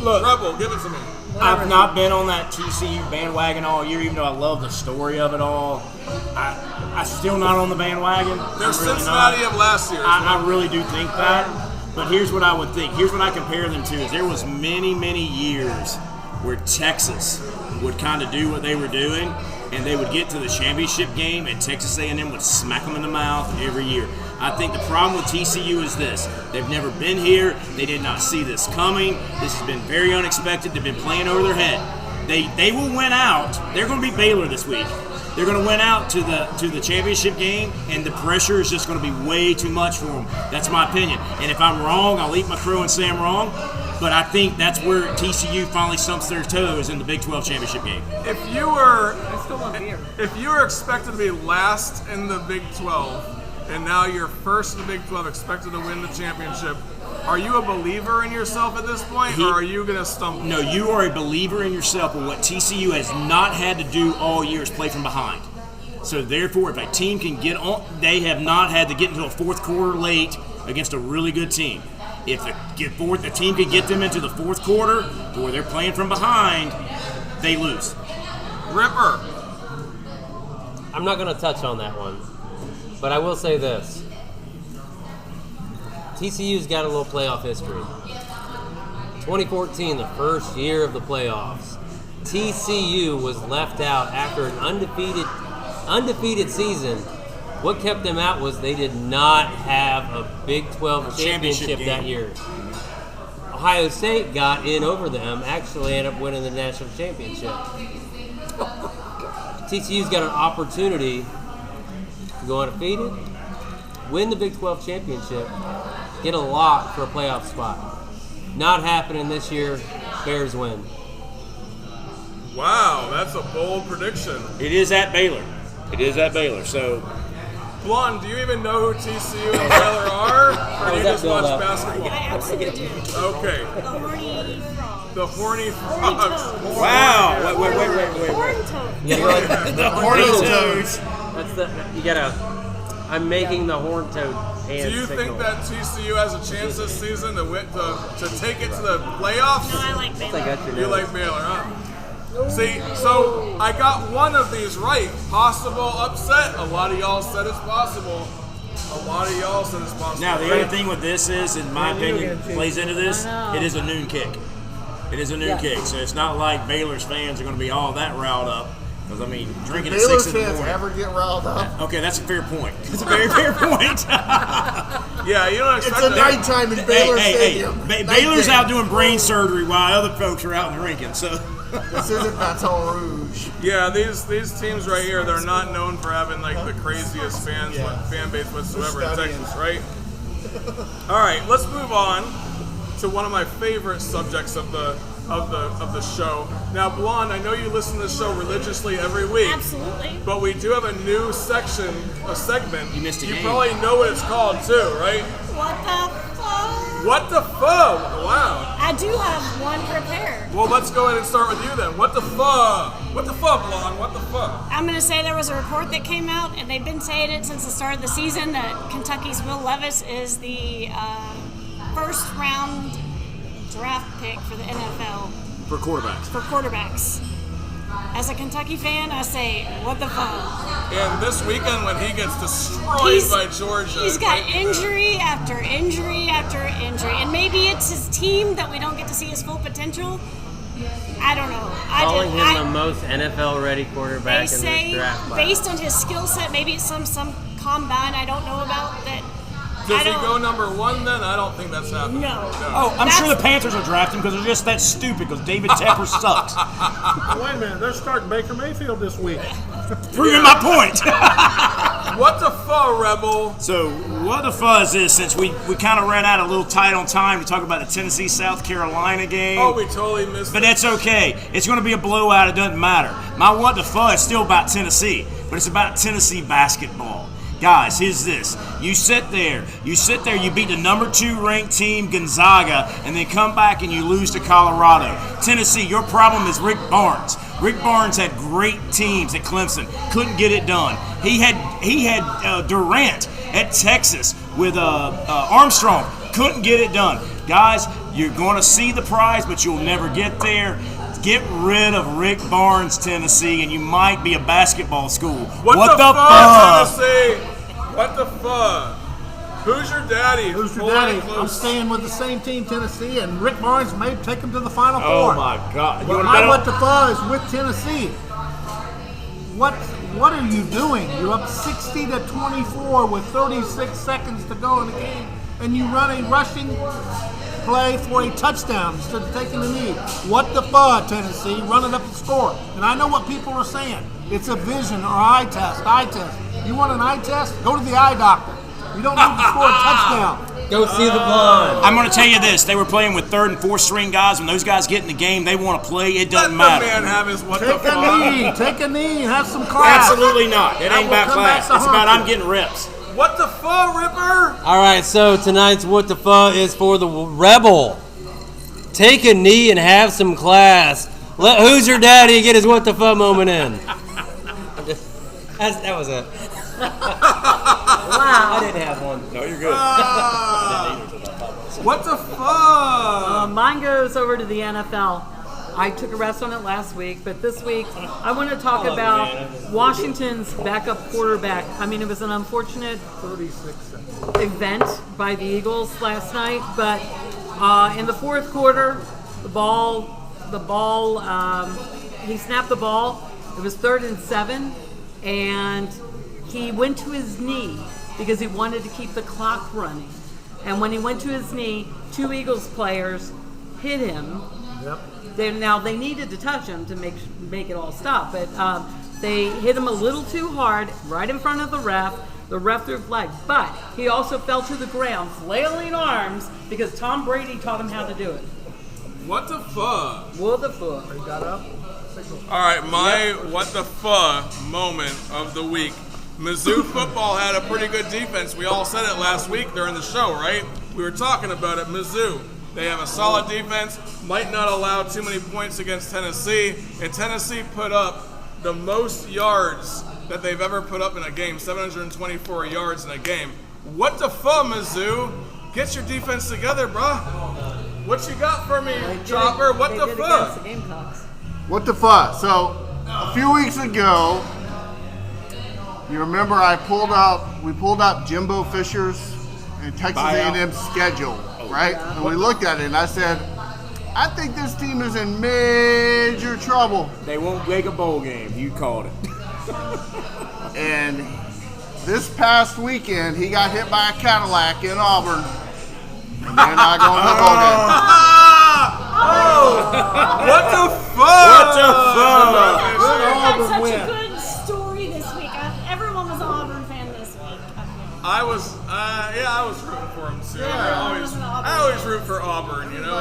Look, Rebel, give it to me. I've not been on that TCU bandwagon all year, even though I love the story of it all. I'm still not on the bandwagon. They're I'm really Cincinnati not. of last year. I really do think that. But here's what I would think. Here's what I compare them to. Is there was many, many years where Texas would kind of do what they were doing, and they would get to the championship game, and Texas A&M would smack them in the mouth every year. I think the problem with TCU is this. They've never been here. They did not see this coming. This has been very unexpected. They've been playing over their head. They will win out. They're going to beat Baylor this week. They're going to win out to the championship game, and the pressure is just going to be way too much for them. That's my opinion. And if I'm wrong, I'll eat my crow and say I'm wrong. But I think that's where TCU finally stumps their toes in the Big 12 championship game. If you were expected to be last in the Big 12, and now you're first in the Big 12, expected to win the championship, are you a believer in yourself at this point, or are you going to stumble? No, you are a believer in yourself, but what TCU has not had to do all year is play from behind. So therefore, if a team can get on, they have not had to get into a fourth quarter late against a really good team. If the team can get them into the fourth quarter where they're playing from behind, they lose. Ripper. I'm not going to touch on that one, but I will say this. TCU's got a little playoff history. 2014, the first year of the playoffs, TCU was left out after an undefeated season. What kept them out was they did not have a Big 12 championship that year. Ohio State got in over them, actually ended up winning the national championship. TCU's got an opportunity to go undefeated, win the Big 12 championship, get a lock for a playoff spot. Not happening this year. Bears win. Wow, that's a bold prediction. It is at Baylor. So, Blonde, do you even know who TCU and Baylor are? Or do you just watch basketball? I absolutely do. Okay. The horny frogs. The horny frogs. wow. Wait. Horn toad. The horny toads. That's you gotta. I'm making the horn toad hand Do you signal. think that TCU has a chance this season to take it to the playoffs? No, I like Baylor. You like Baylor, huh? See, so I got one of these right. Possible upset. A lot of y'all said it's possible. Now, the other thing with this is, in my opinion, plays into this, it is a noon kick. So it's not like Baylor's fans are going to be all that riled up. Because, I mean, drinking at 6 in the morning. Fans ever get riled up? Okay, that's a fair point. It's a very fair point. Yeah, you don't expect It's a nighttime in Baylor Stadium. Baylor's out doing brain surgery while other folks are out drinking, so... This isn't Baton Rouge. Yeah, these teams right here, they're not known for having like the craziest fan base whatsoever in Texas, right? All right, let's move on to one of my favorite subjects of the show. Now, Blonde, I know you listen to the show religiously every week. Absolutely. But we do have a new segment. You missed a game. You probably know what it's called too, right? What the fuck? What the fuck? Wow. I do have one prepared. Well, let's go ahead and start with you then. What the fuck? What the fuck, Blonde? What the fuck? I'm going to say there was a report that came out, and they've been saying it since the start of the season, that Kentucky's Will Levis is the first round draft pick for the NFL. For quarterbacks. As a Kentucky fan, I say, what the fuck? And this weekend when he gets destroyed by Georgia. He's got injury after injury after injury. And maybe it's his team that we don't get to see his full potential. I don't know. Calling him the most NFL-ready quarterback in this draft class. Based on his skill set, maybe it's some combine I don't know about that. Does he go number one then? I don't think that's happening. No. Oh, I'm sure the Panthers will draft him because they're just that stupid because David Tepper sucks. Wait a minute, they're starting Baker Mayfield this week. Proving my point. What the fuck, Rebel? So, what the fuzz is, since we kind of ran out a little tight on time to talk about the Tennessee-South Carolina game. Oh, we totally missed But it. that's okay. It's going to be a blowout. It doesn't matter. My what the fuzz is still about Tennessee, but it's about Tennessee basketball. Guys, here's this. You sit there, you beat the number 2 ranked team, Gonzaga, and then come back and you lose to Colorado. Tennessee, your problem is Rick Barnes. Rick Barnes had great teams at Clemson, couldn't get it done. He had Durant at Texas with Armstrong, couldn't get it done. Guys, you're going to see the prize, but you'll never get there. Get rid of Rick Barnes, Tennessee, and you might be a basketball school. What the fuck, Tennessee? What the fuck? Who's your daddy? Who's your daddy? I'm staying with the same team, Tennessee, and Rick Barnes may take them to the Final Four. Oh my God! But my what the fuzz with Tennessee? What are you doing? You're up 60-24 with 36 seconds to go in the game, and you run a rushing play for a touchdown instead of taking the knee. What the fuck, Tennessee? Run it up the score. And I know what people are saying. It's a vision or eye test. You want an eye test? Go to the eye doctor. You don't need to score a touchdown. Go see the blind. I'm going to tell you this. They were playing with third and fourth string guys. When those guys get in the game, they want to play. It doesn't matter. Let the man have his what the Take fuck. Take a knee. Have some class. Absolutely not. It ain't about class. It's about I'm getting reps. What the fuck, Ripper? All right, so tonight's What the Fuck is for the Rebel. Take a knee and have some class. Let Who's Your Daddy get his What the Fuck moment in. That was it. Wow. I didn't have one. No, you're good. What the fuck? Mine goes over to the NFL. I took a rest on it last week, but this week I want to talk about Washington's backup quarterback. I mean, it was an unfortunate 36 event by the Eagles last night, but in the fourth quarter, he snapped the ball. It was 3rd and 7, and he went to his knee because he wanted to keep the clock running. And when he went to his knee, 2 Eagles players hit him. Yep. They needed to touch him to make it all stop, but they hit him a little too hard right in front of the ref. The ref threw a flag, but he also fell to the ground, flailing arms, because Tom Brady taught him how to do it. What the fuck? What the fuck? He got up. All right, my what the fuck moment of the week. Mizzou football had a pretty good defense. We all said it last week during the show, right? We were talking about it. Mizzou, they have a solid defense, might not allow too many points against Tennessee, and Tennessee put up the most yards that they've ever put up in a game, 724 yards in a game. What the fuck, Mizzou? Get your defense together, bruh. What you got for me, Chopper? What the fuck? What the fuck? So, a few weeks ago, you remember we pulled out Jimbo Fisher's and Texas A&M's schedule, right? And we looked at it, and I said, I think this team is in major trouble. They won't make a bowl game. You called it. And this past weekend, he got hit by a Cadillac in Auburn, and they're not going to the bowl game. What the fuck? What the fuck? That's such a good story this week. Everyone was an Auburn fan this week. I was rooting for him too. I always root for Auburn, you know.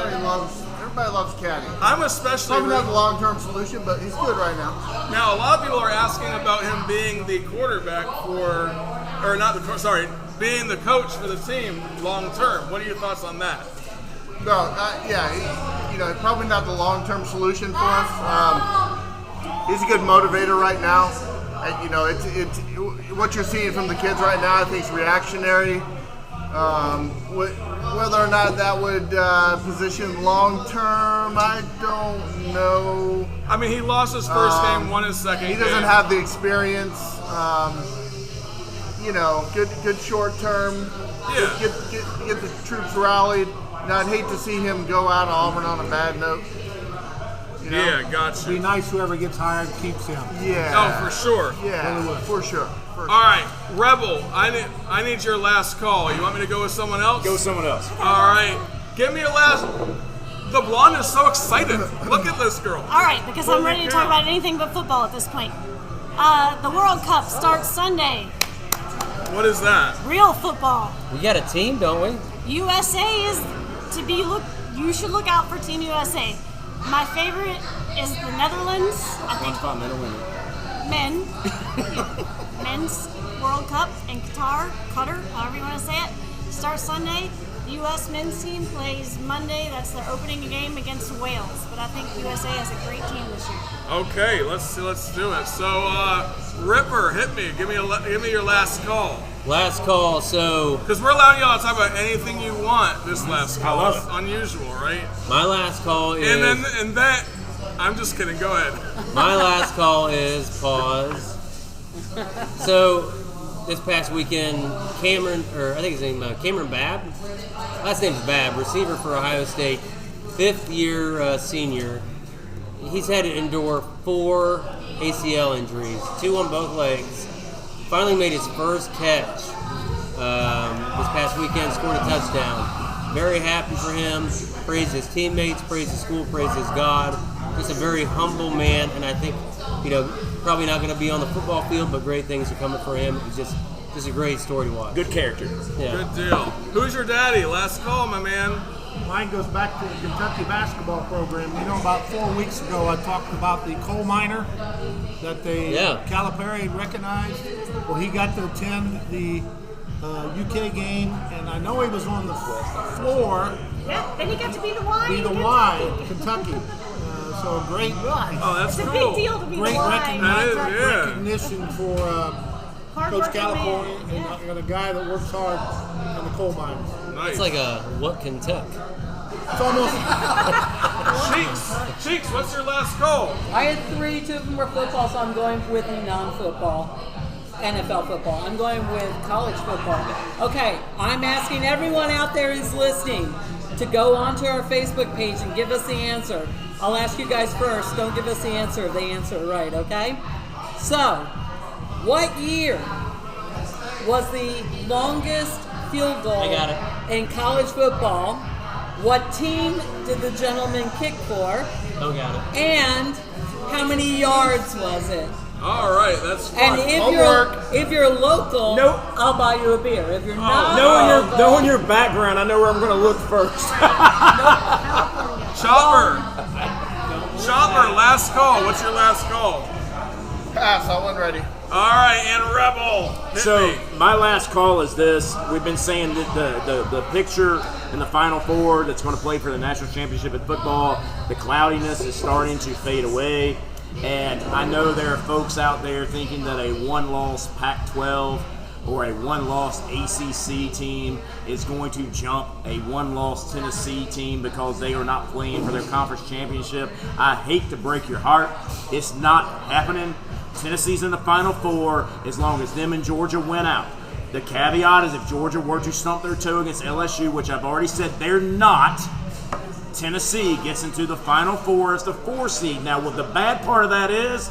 Everybody loves Caddy. I'm especially Probably not the long-term solution, but he's good right now. Now, a lot of people are asking about him being the quarterback being the coach for the team long term. What are your thoughts on that? No, probably not the long-term solution for us. He's a good motivator right now. It's what you're seeing from the kids right now. I think it's reactionary. Whether or not that would position long-term, I don't know. I mean, he lost his first game, won his second. He doesn't have the experience. Good short-term. Yeah. Get the troops rallied. I'd hate to see him go out of Auburn on a bad note. Yeah, gotcha. Be nice whoever gets hired keeps him. Yeah. Oh, for sure. Yeah, for sure. All right, Rebel, I need your last call. You want me to go with someone else? Go with someone else. All right, give me a last. The blonde is so excited. Look at this girl. All right, because I'm ready to talk about anything but football at this point. The World Cup starts Sunday. What is that? Real football. We got a team, don't we? USA is you should look out for Team USA. My favorite is the Netherlands. I think men's World Cup in Qatar, however you want to say it, starts Sunday. The U.S. men's team plays Monday. That's their opening game against Wales. But I think USA has a great team this year. Okay, let's do it. So, Ripper, hit me. Give me your last call. Last call. So, because we're allowing y'all to talk about anything you want. This last call. I love It's it. unusual, right? my last call is. And that. I'm just kidding. Go ahead. My last call is pause. So, this past weekend, Cameron Babb. Last name's Babb, receiver for Ohio State, 5th-year senior. He's had to endure 4 ACL injuries, 2 on both legs. Finally made his first catch this past weekend, scored a touchdown. Very happy for him. Praise his teammates, praise his school, praise his God. Just a very humble man, and I think, probably not going to be on the football field, but great things are coming for him. It's just a great story to watch. Good character. Yeah. Good deal. Who's your daddy? Last call, my man. Mine goes back to the Kentucky basketball program. About 4 weeks ago, I talked about the coal miner that Calipari recognized. Well, he got to attend the UK game, and I know he was on the floor. Yeah, then he got to be the Y. Be the Y in Kentucky. So great. Oh, that's It's a cool. big deal to be Great the Y. That is, yeah. recognition for Coach Calipari and a guy that works hard in the coal mines. Nice. It's like a what can tuck. It's almost. Cheeks, what's your last call? I had 3, 2 of them were football, so I'm going with the non-football. NFL football. I'm going with college football. Okay, I'm asking everyone out there who's listening to go onto our Facebook page and give us the answer. I'll ask you guys first. Don't give us the answer if they answer it right, okay? So, what year was the longest field goal in college football? What team did the gentleman kick for? Got it. And how many yards was it? All right, that's fun. And if you're local, I'll buy you a beer. If you're not local, Knowing your background, I know where I'm going to look first. Chopper, last call. What's your last call? Pass. I wasn't ready. All right, and Rebel. Hit me. My last call is this. We've been saying that the picture in the Final Four that's going to play for the national championship in football, the cloudiness is starting to fade away. And I know there are folks out there thinking that a one-loss Pac-12 or a one-loss ACC team is going to jump a one-loss Tennessee team because they are not playing for their conference championship. I hate to break your heart. It's not happening. Tennessee's in the Final Four as long as them and Georgia win out. The caveat is if Georgia were to stump their toe against LSU, which I've already said they're not, Tennessee gets into the Final Four as the 4 seed. Now, what the bad part of that is,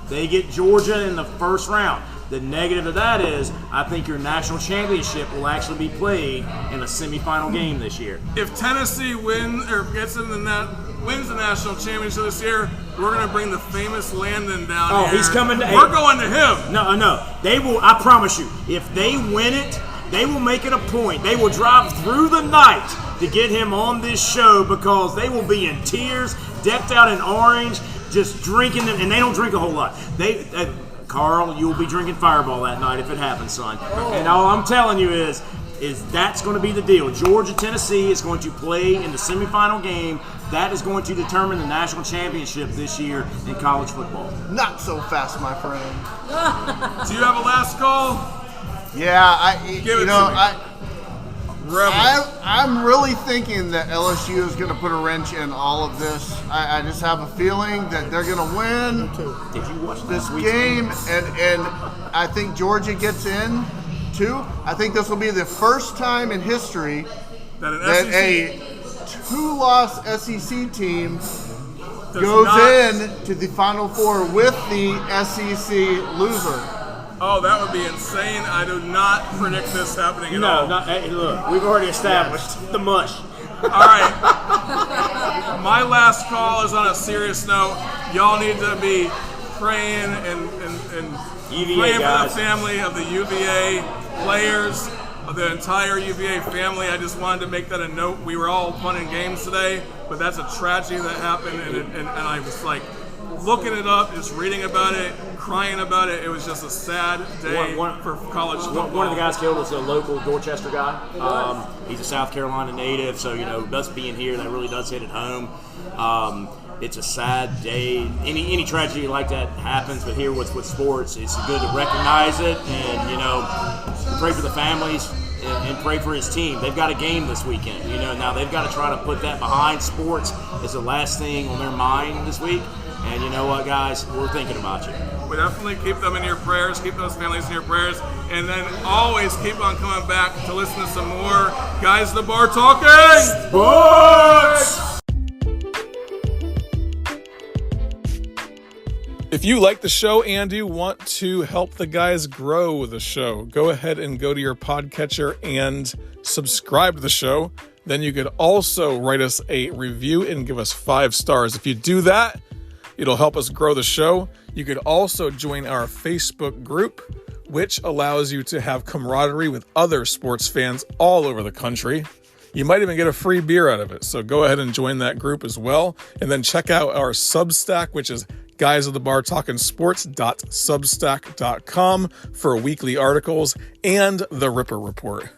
they get Georgia in the first round. The negative of that is, I think your national championship will actually be played in a semifinal game this year. If Tennessee wins the national championship this year, we're going to bring the famous Landon down here. Oh, he's coming to. We're going to him. No. They will. I promise you. If they win it, they will make it a point. They will drive through the night to get him on this show because they will be in tears, decked out in orange, just drinking them, and they don't drink a whole lot. Carl, you will be drinking Fireball that night if it happens, son. And all I'm telling you is that's going to be the deal. Georgia, Tennessee is going to play in the semifinal game. That is going to determine the national championship this year in college football. Not so fast, my friend. Do you have a last call? Yeah, Give it to me. I'm really thinking that LSU is going to put a wrench in all of this. I just have a feeling that they're going to win Did you watch this game, and I think Georgia gets in too. I think this will be the first time in history that a 2-loss SEC team goes in to the Final Four with the SEC loser. Oh, that would be insane. I do not predict this happening at all. Hey, look, we've already established the mush. All right. My last call is on a serious note. Y'all need to be praying and praying for the family of the UVA players, of the entire UVA family. I just wanted to make that a note. We were all fun and games today, but that's a tragedy that happened, and I was like looking it up, just reading about it, crying about it. It was just a sad day for college football. One of the guys killed was a local Dorchester guy. He's a South Carolina native, so us being here, that really does hit it home. It's a sad day. Any tragedy like that happens, but here with sports, it's good to recognize it and pray for the families and pray for his team. They've got a game this weekend. Now they've got to try to put that behind. Sports is the last thing on their mind this week. And you know what, guys? We're thinking about you. We definitely keep them in your prayers, keep those families in your prayers, and then always keep on coming back to listen to some more Guys at the Bar Talking Sports! If you like the show and you want to help the guys grow the show, go ahead and go to your podcatcher and subscribe to the show. then you could also write us a review and give us 5 stars. If you do that, it'll help us grow the show. You could also join our Facebook group, which allows you to have camaraderie with other sports fans all over the country. You might even get a free beer out of it. So go ahead and join that group as well. And then check out our Substack, which is guysofthebartalkingsports.substack.com for weekly articles and the Ripper Report.